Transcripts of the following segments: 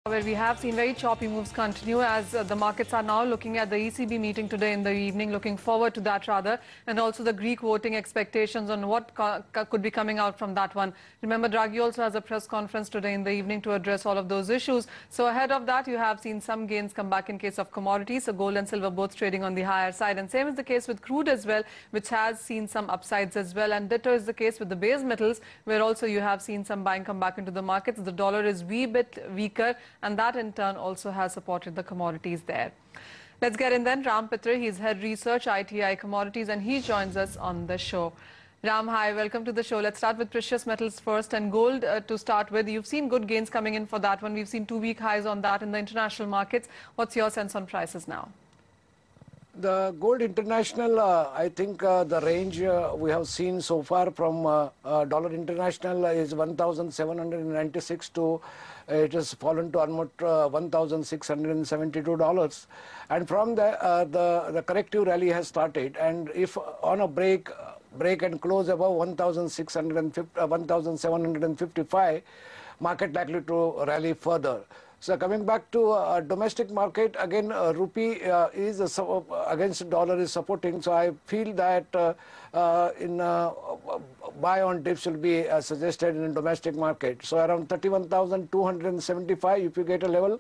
Where we have seen very choppy moves continue as the markets are now looking at the ECB meeting today in the evening, looking forward to that rather, and also the Greek voting expectations on what could be coming out from that one. Remember, Draghi also has a press conference today in the evening to address all of those issues. So ahead of that, you have seen some gains come back in case of commodities, so gold and silver both trading on the higher side. And same is the case with crude as well, which has seen some upsides as well. And ditto is the case with the base metals, where also you have seen some buying come back into the markets. The dollar is wee bit weaker, and that in turn also has supported the commodities there. Let's get in then. Ram Pitre, he's head research ITI commodities, and he joins us on the show. Ram, hi, welcome to the show. Let's start with precious metals first, and gold to start with. You've seen good gains coming in for that one. We've seen 2-week highs on that in the international markets. What's your sense on prices now? The gold international, I think the range we have seen so far from dollar international is 1,796 to it has fallen to almost $1,672, and from the corrective rally has started. And if on a break and close above 1,755, market likely to rally further. So coming back to domestic market, again rupee is against dollar is supporting. So I feel that buy on dips will be suggested in domestic market. So around 31,275, if you get a level,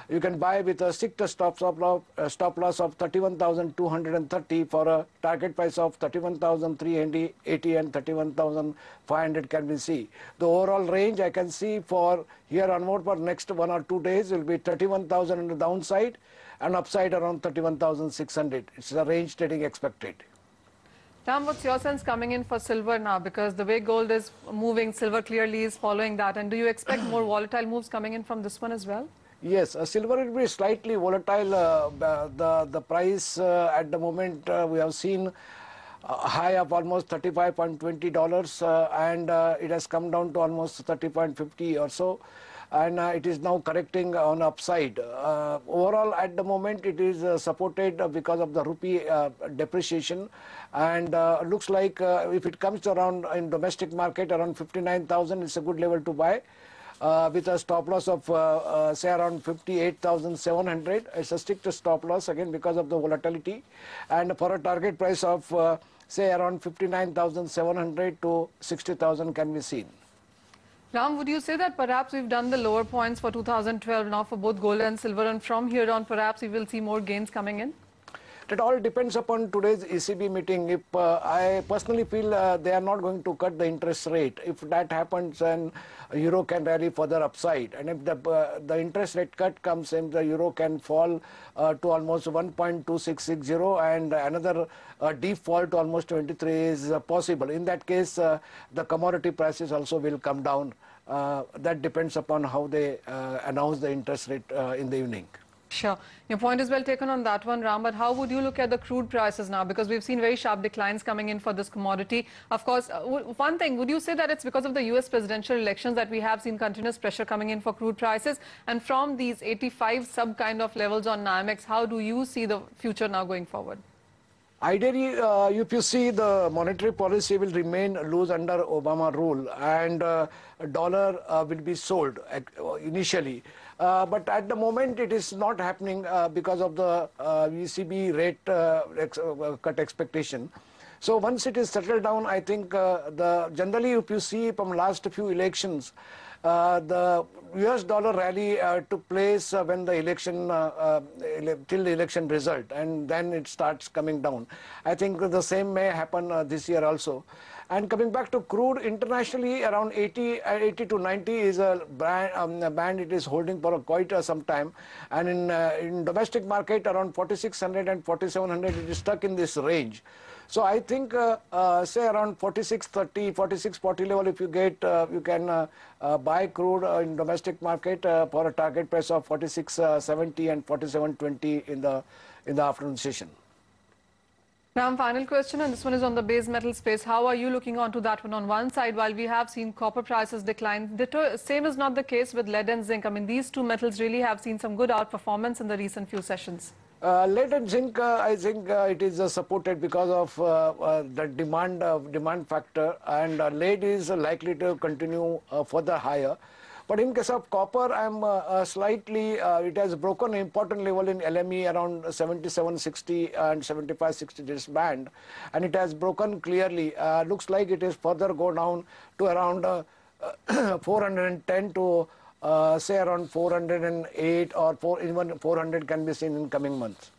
you can buy with a stick to stop loss of 31,230 for a target price of 31,380 and 31,500 can be seen. The overall range I can see for here onward for next 1 or 2 days will be 31,000 on the downside and upside around 31,600. It's the range trading expected. Ram, what's your sense coming in for silver now? Because the way gold is moving, silver clearly is following that. And do you expect more volatile moves coming in from this one as well? Yes, silver will be slightly volatile. The price at the moment we have seen a high of almost $35.20 and it has come down to almost 30.50 or so, and it is now correcting on upside. Overall at the moment it is supported because of the rupee depreciation, and looks like if it comes to around in domestic market around 59,000, it's a good level to buy. With a stop loss of say around 58,700. It's a strict stop loss again because of the volatility, and for a target price of say around 59,700 to 60,000 can be seen. Ram, would you say that perhaps we've done the lower points for 2012 now for both gold and silver, and from here on perhaps we will see more gains coming in? It all depends upon today's ECB meeting. If I personally feel they are not going to cut the interest rate. If that happens, then euro can rally further upside. And if the interest rate cut comes in, the euro can fall to almost 1.2660, and another deep fall to almost 23 is possible. In that case, the commodity prices also will come down. That depends upon how they announce the interest rate in the evening. Sure. Your point is well taken on that one, Ram, but how would you look at the crude prices now? Because we've seen very sharp declines coming in for this commodity. Of course, one thing, would you say that it's because of the US presidential elections that we have seen continuous pressure coming in for crude prices? And from these 85 sub kind of levels on NYMEX, how do you see the future now going forward? Ideally, if you see the monetary policy will remain loose under Obama rule, and dollar will be sold initially. But at the moment it is not happening because of the ECB rate cut expectation. So once it is settled down, I think generally if you see from last few elections, the US dollar rally took place when the election, till the election result, and then it starts coming down. I think the same may happen this year also. And coming back to crude, internationally around 80 to 90 is a band it is holding for quite some time. And in domestic market around 4600 and 4700 it is stuck in this range. So I think say around 4630, 4640 level, if you get, you can buy crude in domestic market for a target price of 4670 and 4720 in the afternoon session. Ram, final question, and this one is on the base metal space. How are you looking onto that one? On one side, while we have seen copper prices decline, the same is not the case with lead and zinc. I mean, these two metals really have seen some good outperformance in the recent few sessions. Lead and zinc, I think it is supported because of the demand factor, and lead is likely to continue further higher. But in case of copper, I'm slightly, it has broken an important level in LME around 77.60 and 75.60 this band, and it has broken clearly. Looks like it is further go down to around 410 to say around 408 or even 400 can be seen in coming months.